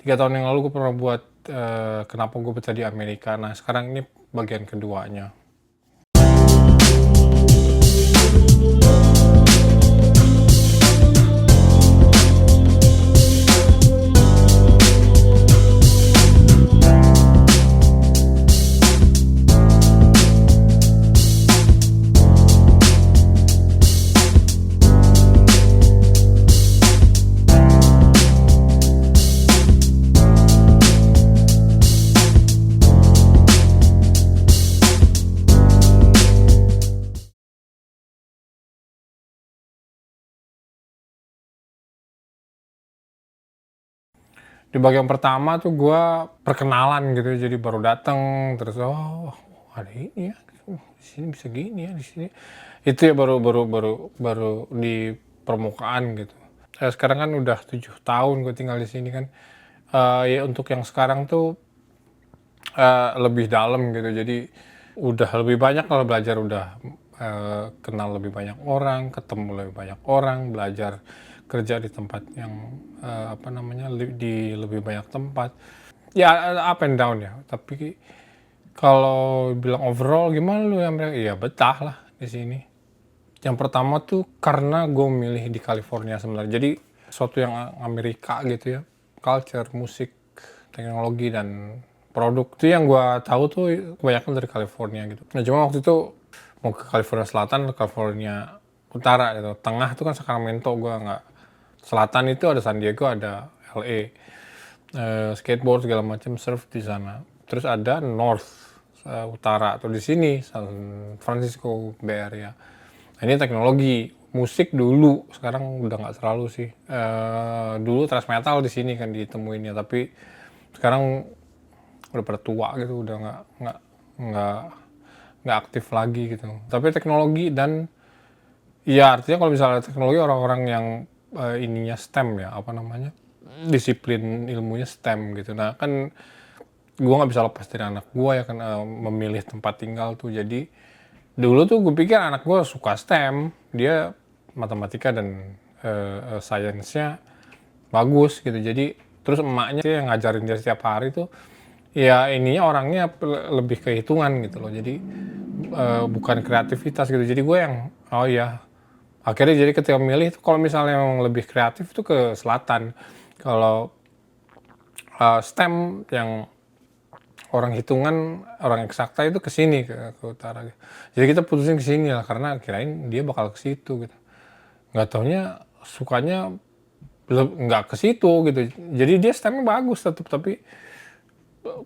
3 tahun yang lalu gue pernah buat kenapa gue betah di Amerika. Nah sekarang ini bagian keduanya. Di bagian pertama tuh gue perkenalan gitu, jadi baru datang terus ada ini ya, di sini bisa gini ya di sini. Itu ya baru di permukaan gitu. Sekarang kan udah 7 tahun gue tinggal di sini kan. Ya untuk yang sekarang tuh lebih dalam gitu. Jadi udah lebih banyak kalau belajar, udah kenal lebih banyak orang, ketemu lebih banyak orang, belajar kerja di tempat yang di lebih banyak tempat. Ya up and down ya. Tapi kalau bilang overall gimana lu yang ya betah lah di sini. Yang pertama tuh karena gue milih di California sebenarnya. Jadi suatu yang Amerika gitu ya, culture, musik, teknologi dan produk itu yang gue tahu tuh kebanyakan dari California gitu. Nah cuma waktu itu mau ke California Selatan atau California Utara gitu. Tengah itu kan Sacramento, gue nggak. Selatan itu ada San Diego, ada LA, skateboard segala macam, surf di sana. Terus ada North, Utara atau di sini San Francisco Bay Area. Nah, ini teknologi musik dulu, sekarang udah nggak terlalu sih. Dulu thrash metal di sini kan ditemuinnya, tapi sekarang udah pada tua gitu, udah nggak aktif lagi gitu. Tapi teknologi dan ya artinya kalau misalnya teknologi, orang-orang yang ininya STEM ya, disiplin ilmunya STEM gitu. Nah kan gue nggak bisa lepas dari anak gue ya kan, memilih tempat tinggal tuh. Jadi dulu tuh gue pikir anak gue suka STEM, dia matematika dan sainsnya bagus gitu. Jadi terus emaknya yang ngajarin dia setiap hari tuh ya ininya orangnya lebih ke hitungan gitu loh. Jadi bukan kreativitas gitu. Jadi gue yang akhirnya jadi ketika milih kalau misalnya yang lebih kreatif tuh ke selatan. Kalau STEM yang orang hitungan, orang eksakta itu ke sini, ke utara. Jadi kita putusin ke sini lah karena kirain dia bakal ke situ gitu. Nggak taunya sukanya nggak ke situ gitu. Jadi dia STEM-nya bagus tetap, tapi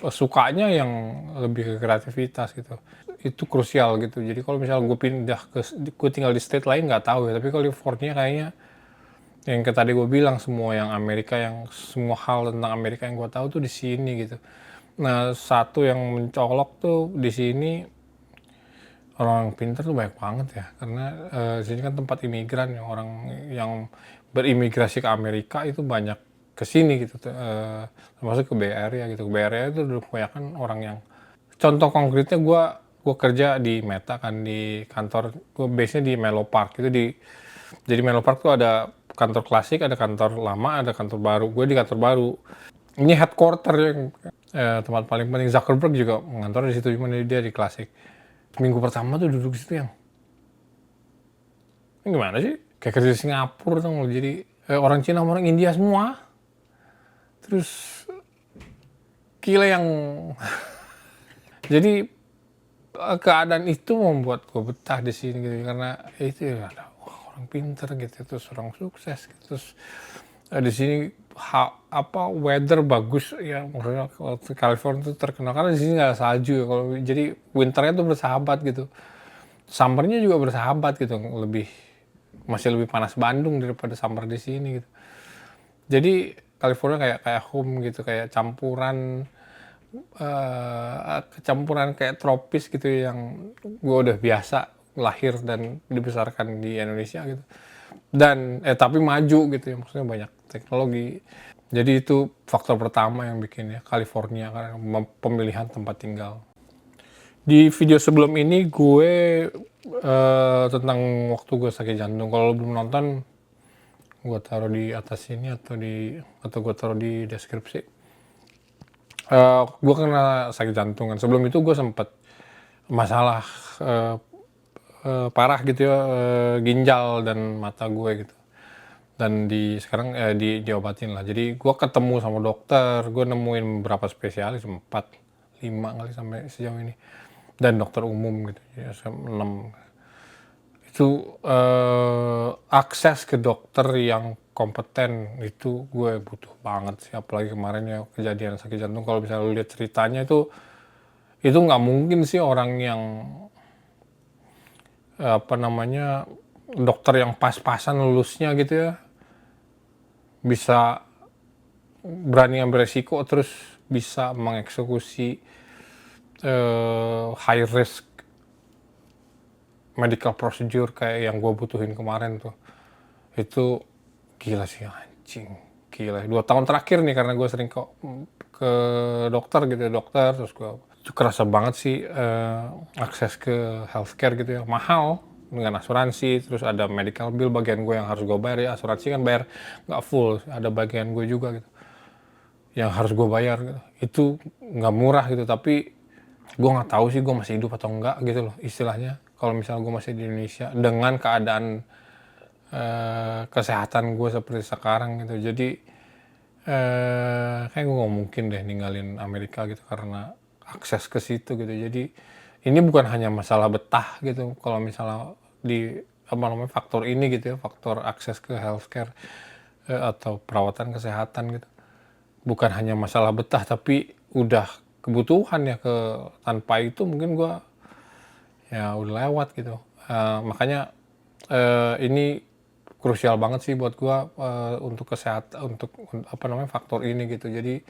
sukanya yang lebih ke kreativitas gitu. Itu krusial gitu. Jadi kalau misalnya gue tinggal di state lain nggak tahu ya, tapi kalau California kayaknya yang tadi gue bilang, semua yang Amerika, yang semua hal tentang Amerika yang gue tahu tuh di sini gitu. Nah satu yang mencolok tuh di sini, orang pintar tuh banyak banget ya, karena di sini kan tempat imigran, yang orang yang berimigrasi ke Amerika itu banyak ke sini gitu, termasuk ke Bay Area gitu. Ke Bay Area itu kebanyakan orang yang, contoh konkretnya gue kerja di Meta kan, di kantor gue base-nya di Menlo Park itu. Jadi Menlo Park tuh ada kantor klasik, ada kantor lama, ada kantor baru. Gue di kantor baru. Ini headquarter yang tempat paling penting. Zuckerberg juga ngantor di situ, cuma dia di klasik. Minggu pertama tuh duduk di situ yang, ini gimana sih? Kayak kerja di Singapura tuh. Jadi orang Cina, orang India semua. Terus gila yang jadi keadaan itu membuat gue betah di sini gitu, karena itu ya ada orang pinter gitu, terus orang sukses gitu. Terus di sini weather bagus ya, maksudnya kalau California itu terkenal karena di sini nggak ada salju ya. Kalau jadi winternya tuh bersahabat gitu, summernya juga bersahabat gitu, masih lebih panas Bandung daripada summer di sini gitu. Jadi California kayak home gitu, kayak kecampuran kayak tropis gitu, yang gue udah biasa lahir dan dibesarkan di Indonesia gitu. Dan tapi maju gitu ya, maksudnya banyak teknologi. Jadi itu faktor pertama yang bikin ya California, karena pemilihan tempat tinggal. Di video sebelum ini gue tentang waktu gue sakit jantung. Kalau belum nonton, gue taruh di atas ini atau gue taruh di deskripsi. Gue kena sakit jantung kan. Sebelum itu gue sempet masalah, eee parah gitu ya, ginjal dan mata gue gitu. Dan sekarang, diobatin lah. Jadi gue ketemu sama dokter, gue nemuin beberapa spesialis, 4, 5 kali sampai sejauh ini. Dan dokter umum gitu, ya 6. Itu, akses ke dokter yang kompeten itu gue butuh banget sih, apalagi kemarin ya kejadian sakit jantung. Kalau misalnya lu lihat ceritanya itu nggak mungkin sih orang yang, apa namanya, dokter yang pas-pasan lulusnya gitu ya, bisa berani ambil resiko terus bisa mengeksekusi, high risk medical procedure kayak yang gue butuhin kemarin tuh. Itu gila sih, anjing, gila. 2 tahun terakhir nih karena gue sering kok ke dokter gitu ya, dokter, terus gue itu kerasa banget sih, akses ke healthcare gitu ya, mahal dengan asuransi, terus ada medical bill bagian gue yang harus gue bayar ya, asuransi kan bayar nggak full, ada bagian gue juga gitu, yang harus gue bayar gitu. Itu nggak murah gitu, tapi gue nggak tahu sih gue masih hidup atau enggak gitu loh istilahnya. Kalau misalnya gue masih di Indonesia dengan keadaan, kesehatan gue seperti sekarang gitu. Jadi, kayak gue nggak mungkin deh ninggalin Amerika gitu karena akses ke situ gitu. Jadi ini bukan hanya masalah betah gitu, kalau misalnya di apa namanya, faktor ini gitu ya, faktor akses ke healthcare, atau perawatan kesehatan gitu. Bukan hanya masalah betah tapi udah kebutuhan ya, tanpa itu mungkin gue ya udah lewat gitu. Makanya, ini krusial banget sih buat gua, untuk kesehatan, untuk apa namanya, faktor ini gitu. Jadi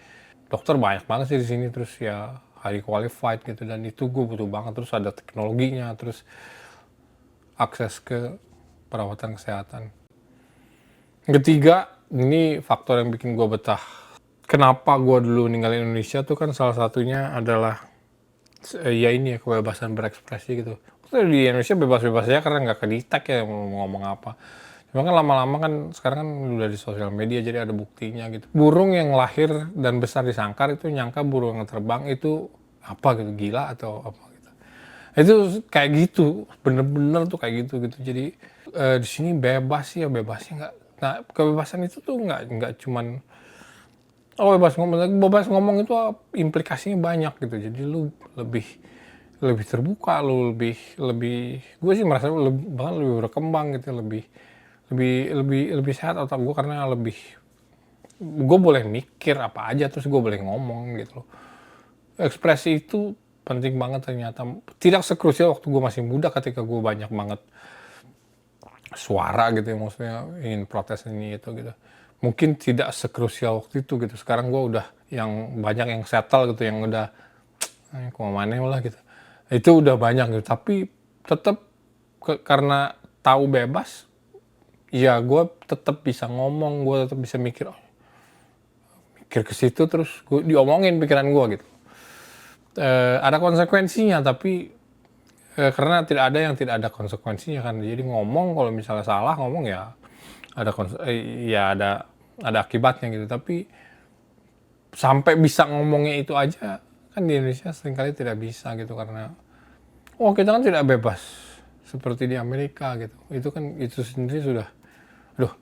dokter banyak banget sih di sini, terus ya highly qualified gitu, dan itu gue butuh banget. Terus ada teknologinya, terus akses ke perawatan kesehatan. Yang ketiga, ini faktor yang bikin gua betah. Kenapa gua dulu ninggalin Indonesia tuh kan salah satunya adalah, ya ini ya, kebebasan berekspresi gitu. Waktu di Indonesia bebas-bebas aja karena nggak kedetek ya mau ngomong apa. Cuma kan lama-lama kan sekarang kan udah di sosial media jadi ada buktinya gitu. Burung yang lahir dan besar di sangkar itu nyangka burung yang terbang itu apa gitu, gila atau apa gitu. Itu kayak gitu, bener-bener tuh kayak gitu gitu. Jadi, di sini bebas ya, bebasnya nggak, nah kebebasan itu tuh nggak cuman, oh bebas ngomong itu implikasinya banyak gitu. Jadi lu lebih lebih terbuka, lu lebih lebih gue sih merasa bahkan lebih berkembang gitu, lebih lebih lebih lebih sehat otak gue karena gue boleh mikir apa aja, terus gue boleh ngomong gitu loh. Ekspresi itu penting banget ternyata. Tidak sekrusial waktu gue masih muda ketika gue banyak banget suara gitu ya, maksudnya ingin protes ini itu gitu. Mungkin tidak sekrusial waktu itu gitu. Sekarang gue udah yang banyak yang settle gitu, yang udah kemana lah gitu. Itu udah banyak gitu. Tapi tetap karena tahu bebas, ya gue tetap bisa ngomong, gue tetap bisa mikir, oh, mikir ke situ terus gue diomongin pikiran gue gitu. Ada konsekuensinya tapi, karena tidak ada yang tidak ada konsekuensinya kan. Jadi ngomong kalau misalnya salah ngomong ya ya ada akibatnya gitu. Tapi sampai bisa ngomongnya itu aja kan di Indonesia seringkali tidak bisa gitu karena kita kan tidak bebas seperti di Amerika gitu. Itu kan itu sendiri sudah, aduh,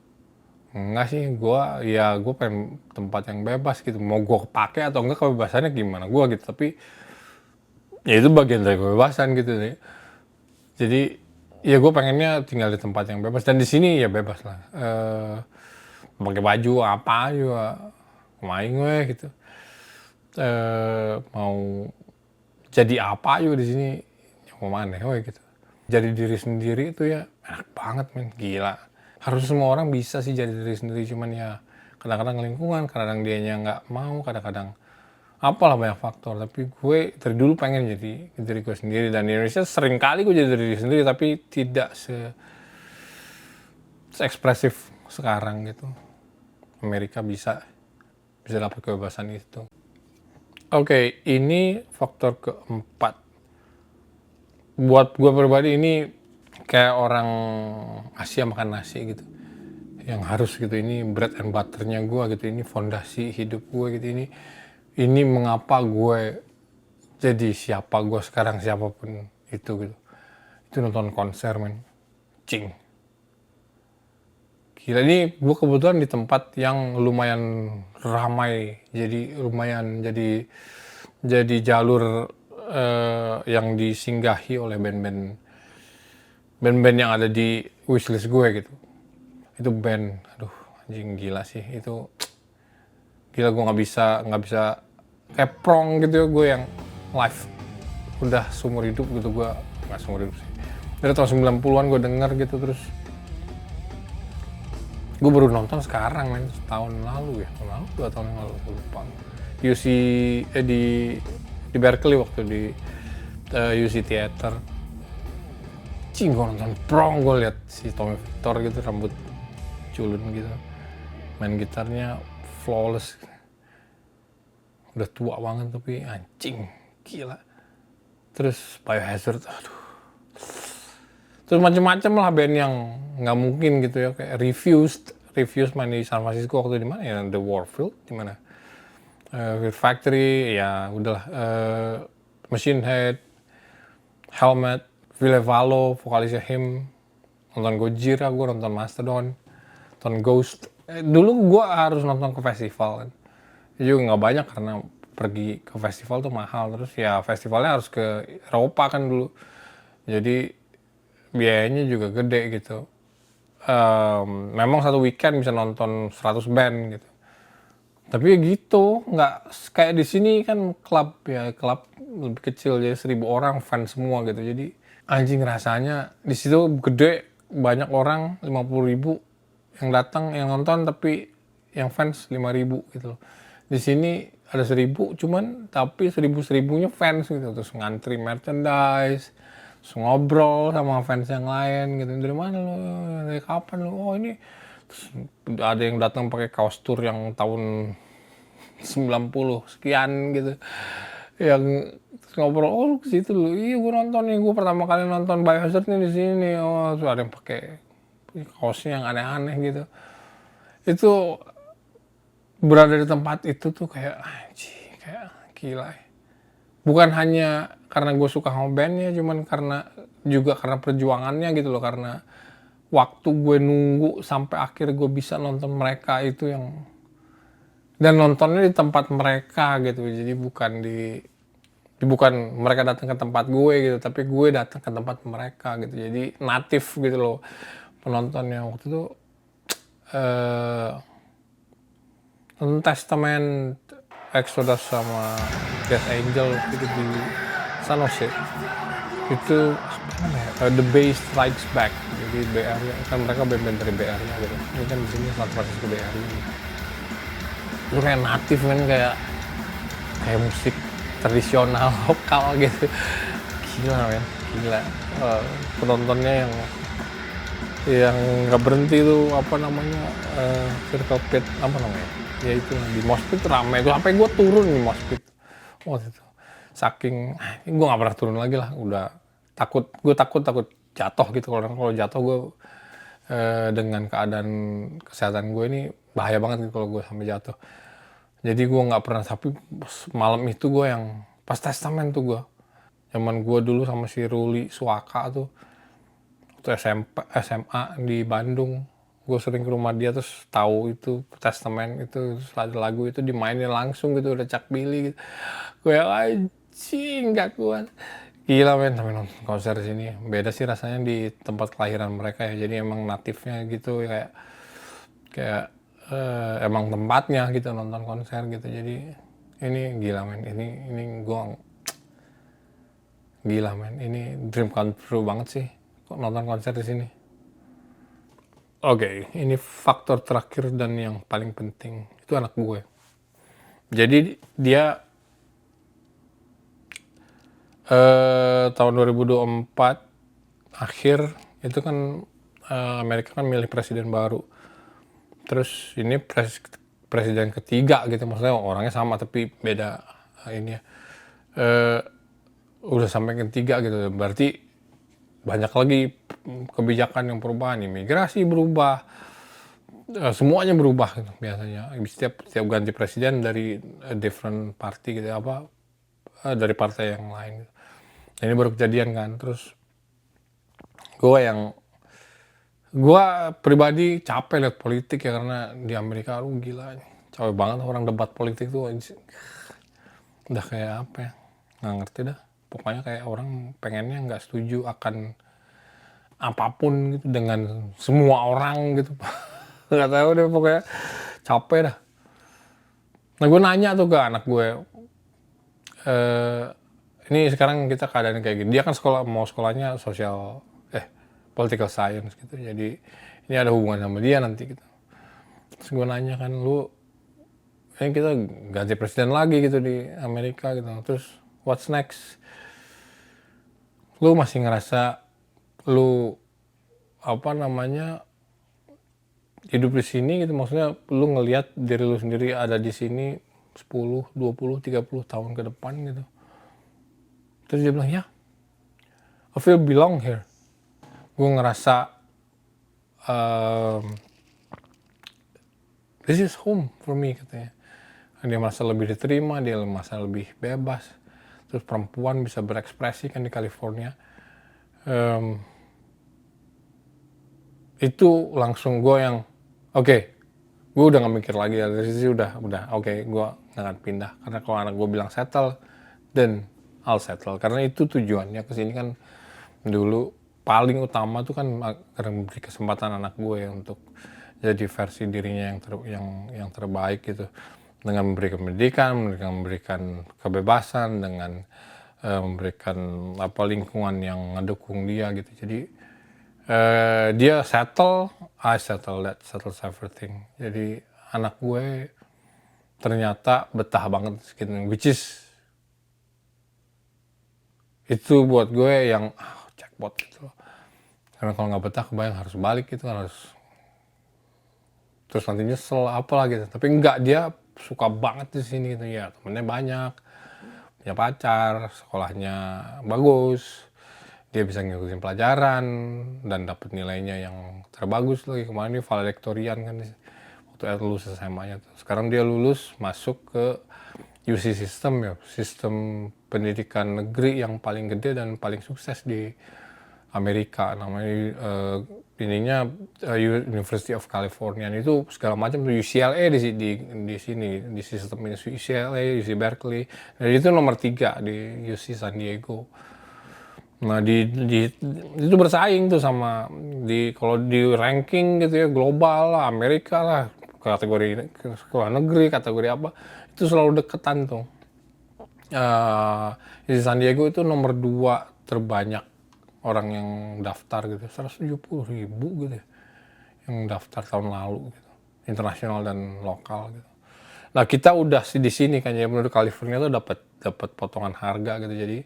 enggak sih, gue pengen tempat yang bebas gitu. Mau gue pakai atau enggak kebebasannya gimana gue gitu. Tapi ya itu bagian dari kebebasan gitu nih. Jadi ya gue pengennya tinggal di tempat yang bebas, dan di sini ya bebas lah. Pakai baju apa juga main gue gitu. Mau jadi apa juga di sini mau mana gue gitu. Jadi diri sendiri itu ya enak banget men, gila. Harus semua orang bisa sih jadi diri sendiri, cuman ya kadang-kadang lingkungan, kadang-kadang dianya nggak mau, kadang-kadang apalah banyak faktor. Tapi gue dari dulu pengen jadi diri gue sendiri, dan di Indonesia sering kali gue jadi diri sendiri tapi tidak ekspresif sekarang gitu. Amerika bisa dapat kebebasan itu. Oke, ini faktor keempat. Buat gue pribadi ini kayak orang Asia makan nasi gitu. Yang harus gitu, ini bread and butternya gue gitu, ini fondasi hidup gue gitu, ini ini mengapa gue jadi siapa gue sekarang, siapapun itu gitu. Itu nonton konser men, cing. Gila, ini gue kebetulan di tempat yang lumayan ramai, jadi lumayan jadi jalur yang disinggahi oleh band-band yang ada di wishlist gue gitu. Itu band, aduh anjing gila sih itu, gila gue nggak bisa kayak prong gitu ya, gue yang live udah seumur hidup gitu, gue nggak seumur hidup sih, dari tahun 90-an gue denger gitu, terus gue baru nonton sekarang men, setahun lalu ya, tahun lalu 2 tahun yang lalu, gue lupa. UC di Berkeley waktu di UC Theater, cing gue nonton prong, gue liat si Tommy Victor gitu, rambut culun gitu, main gitarnya flawless, udah tua banget tapi anjing gila. Terus Biohazard, aduh, terus macem-macem lah band yang nggak mungkin gitu ya, kayak Refused main di San Francisco waktu di mana ya, The Warfield di mana, Fear Factory ya udahlah, Machine Head, Helmet, Ville Valo vokalisnya Him, nonton Gojira, gue nonton Mastodon, nonton Ghost. Dulu gue harus nonton ke festival kan, itu juga nggak banyak karena pergi ke festival tuh mahal, terus ya festivalnya harus ke Eropa kan dulu, jadi biayanya juga gede gitu. Memang satu weekend bisa nonton 100 band gitu, tapi ya gitu, nggak kayak di sini kan klub lebih kecil, jadi 1.000 orang fans semua gitu, jadi anjing rasanya di situ gede, banyak orang, 50.000 yang datang yang nonton, tapi yang fans 5.000 gitu loh. Di sini ada 1.000 cuman, tapi 1.000-1.000-nya fans gitu, terus ngantri merchandise, terus ngobrol sama fans yang lain gitu, dari mana lo, dari kapan lo, oh ini, terus ada yang datang pakai kaos tour yang tahun 90 sekian gitu, yang ngobrol, oh lu ke situ lu, iya gue nonton nih, gue pertama kali nonton Biohazard nih di sini, oh terus ada yang pakai kaosnya yang aneh-aneh gitu. Itu berada di tempat itu tuh kayak anjing, kayak gila ya. Bukan hanya karena gue suka sama bandnya, cuman juga karena perjuangannya gitu loh, karena waktu gue nunggu sampai akhir gue bisa nonton mereka itu yang, dan nontonnya di tempat mereka gitu, jadi bukan mereka datang ke tempat gue gitu, tapi gue datang ke tempat mereka gitu, jadi natif gitu loh penontonnya waktu itu. Testament, Exodus sama Death Angel itu di San Jose, itu apa namanya, The Bay Strikes Back, jadi BR kan, mereka band-band dari BR gitu, ini kan di sini San Francisco BR gitu. Itu kayak natif men, kayak musik tradisional lokal gitu, gila men, gila. Penontonnya yang nggak berhenti tuh, apa namanya, Circle Pit, apa namanya ya, itu di Mosh Pit ramai tuh, sampai gue turun di Mosh Pit waktu itu, saking gue nggak pernah turun lagi lah, udah takut jatuh gitu, kalau jatuh gue dengan keadaan kesehatan gue ini bahaya banget gitu kalau gue sampai jatuh, jadi gue nggak pernah. Tapi malam itu gue yang pas Testament tuh, gue zaman gue dulu sama si Ruli Suaka tuh, waktu SMA di Bandung, gue sering ke rumah dia, terus tahu itu Testament itu, terus ada lagu itu dimainin langsung gitu, udah Chuck Billy gitu, gue yang anjing gak kuat, gila men. Sampai nonton konser di sini beda sih rasanya di tempat kelahiran mereka ya, jadi emang natifnya gitu, kayak emang tempatnya gitu nonton konser gitu, jadi ini gila men, ini gue gila men, ini dream come true banget sih kok nonton konser di sini. Oke, ini faktor terakhir dan yang paling penting, itu anak gue. Jadi dia tahun 2024 akhir itu kan, Amerika kan milih presiden baru. Terus ini presiden ketiga gitu, maksudnya orangnya sama tapi beda ini ya. Udah sampai ketiga gitu, berarti banyak lagi kebijakan yang perubahan, imigrasi berubah, semuanya berubah gitu biasanya. Setiap ganti presiden dari different party gitu dari partai yang lain gitu. Nah, ini baru kejadian kan. Terus gue pribadi capek liat politik ya, karena di Amerika gila, capek banget orang debat politik tuh. Udah kayak apa ya, nggak ngerti dah. Pokoknya kayak orang pengennya nggak setuju akan apapun gitu dengan semua orang gitu. Nggak tahu deh, pokoknya capek dah. Nah, gue nanya tuh ke anak gue, ini sekarang kita keadaan kayak gini. Dia kan sekolahnya political science gitu. Jadi ini ada hubungan sama dia nanti gitu. Terus gue nanya kan, ini kita ganti presiden lagi gitu di Amerika gitu. Terus what's next? Lu masih ngerasa lu hidup di sini gitu, maksudnya lu ngelihat diri lu sendiri ada di sini 10, 20, 30 tahun ke depan gitu. Terus dia bilang, ya, I feel belong here. Gue ngerasa this is home for me katanya. Dia merasa lebih diterima, dia merasa lebih bebas. Terus perempuan bisa berekspresi kan di California. Itu langsung gue yang oke, gue udah gak mikir lagi dari situ, udah oke, gue gak akan pindah. Karena kalau anak gue bilang settle, then I'll settle. Karena itu tujuannya kesini kan. Dulu paling utama tuh kan karena memberi kesempatan anak gue ya untuk jadi versi dirinya yang terbaik gitu, dengan memberikan pendidikan, memberikan kebebasan, dengan memberikan lingkungan yang ngedukung dia gitu. Jadi dia settle, I settle, that settles everything. Jadi anak gue ternyata betah banget gitu, which is itu buat gue yang jackpot gitu loh. Karena kalau nggak betah kebayang harus balik gitu kan, harus terus nanti nyesel apalah gitu. Tapi enggak, dia suka banget di sini gitu ya, temennya banyak, punya pacar, sekolahnya bagus, dia bisa ngikutin pelajaran dan dapat nilainya yang terbagus lagi. Kemarin dia valedictorian kan waktu lulus SMA-nya tuh. Sekarang dia lulus masuk ke UC system ya, sistem pendidikan negeri yang paling gede dan paling sukses di Amerika, namanya University of California. Itu segala macam tuh, UCLA di sini, di sistem ini UCLA, UC Berkeley. Dan itu nomor 3 di UC San Diego. Nah, itu bersaing tuh sama kalau di ranking gitu ya, global lah, Amerika lah, kategori sekolah negeri, kategori apa, itu selalu deketan tuh. Di San Diego itu nomor 2 terbanyak orang yang daftar gitu, 170.000 gitu ya, yang daftar tahun lalu gitu, internasional dan lokal gitu. Nah, kita udah di sini kan ya, menurut California tuh dapat potongan harga gitu. Jadi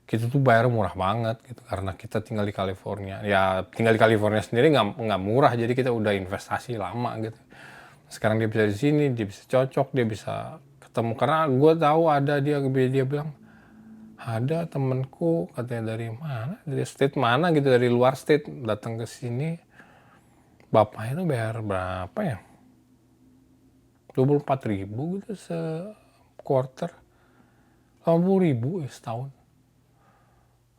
kita tuh bayar murah banget gitu, karena kita tinggal di California. Ya tinggal di California sendiri nggak murah, jadi kita udah investasi lama gitu. Sekarang dia bisa di sini, dia bisa cocok, dia bisa ketemu. Karena gue tahu dia bilang, ada temenku katanya dari mana, dari state mana gitu, dari luar state datang ke sini, bapaknya tuh bayar berapa ya, 24.000 gitu se-quarter, 80.000 ya setahun.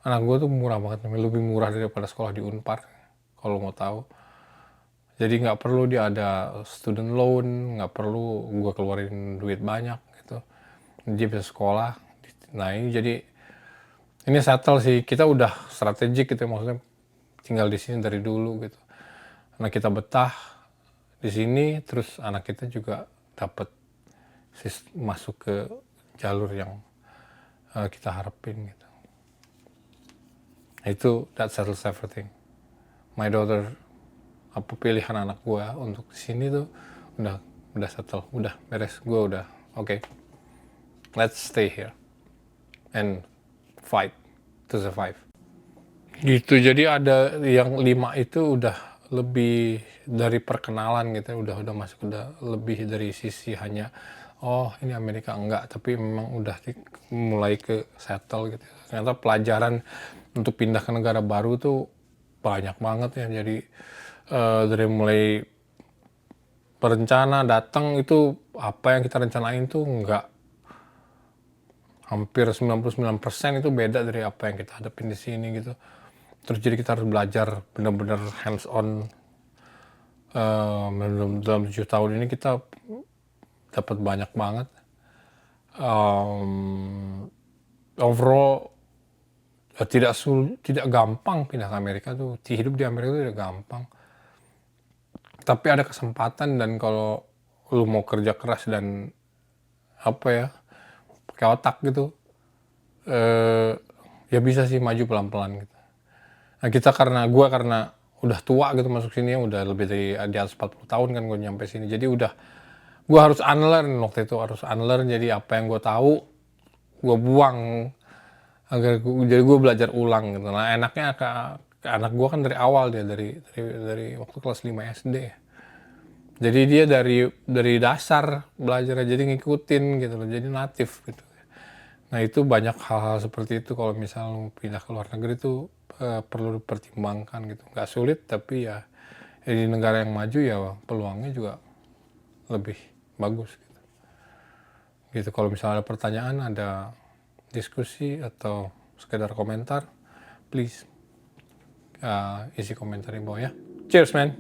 Anak gue tuh murah banget, lebih murah daripada sekolah di Unpar kalau mau tahu. Jadi nggak perlu dia ada student loan, nggak perlu gue keluarin duit banyak gitu, dia bisa sekolah. Nah, ini settle sih, kita udah strategik gitu, maksudnya tinggal di sini dari dulu gitu. Karena kita betah di sini, terus anak kita juga dapat masuk ke jalur yang kita harapin gitu. Itu that settles everything. My daughter, pilihan anak gue untuk di sini tuh udah settle, udah beres, gue udah oke. Let's stay here and fight to survive. Gitu. Jadi ada yang 5 itu udah lebih dari perkenalan gitu, udah masuk, udah lebih dari sisi hanya ini Amerika, enggak, tapi memang udah mulai ke settle gitu. Ternyata pelajaran untuk pindah ke negara baru tuh banyak banget ya. Jadi dari mulai berencana datang itu apa yang kita rencanain tuh hampir 99% itu beda dari apa yang kita hadapin di sini gitu. Terus jadi kita harus belajar benar-benar hands on. Dalam 7 tahun ini kita dapat banyak banget. Overall tidak gampang pindah ke Amerika tuh. Hidup di Amerika tuh tidak gampang. Tapi ada kesempatan, dan kalau lu mau kerja keras dan apa ya, pakai otak gitu, ya bisa sih maju pelan-pelan gitu. Nah karena udah tua gitu masuk sini, udah lebih dari di atas 40 tahun kan gue nyampe sini. Jadi gue harus unlearn waktu itu, jadi apa yang gue tahu gue buang jadi gue belajar ulang gitu. Nah enaknya ke anak gue kan dari awal, dia dari waktu kelas 5 SD. Jadi dia dari dasar belajar, jadi ngikutin gitu loh, jadi natif gitu. Nah itu banyak hal-hal seperti itu kalau misal pindah ke luar negeri itu perlu dipertimbangkan gitu. Nggak sulit, tapi ya di negara yang maju ya peluangnya juga lebih bagus gitu. Gitu, kalau misalnya ada pertanyaan, ada diskusi atau sekedar komentar, please isi komentar di bawah ya. Cheers man.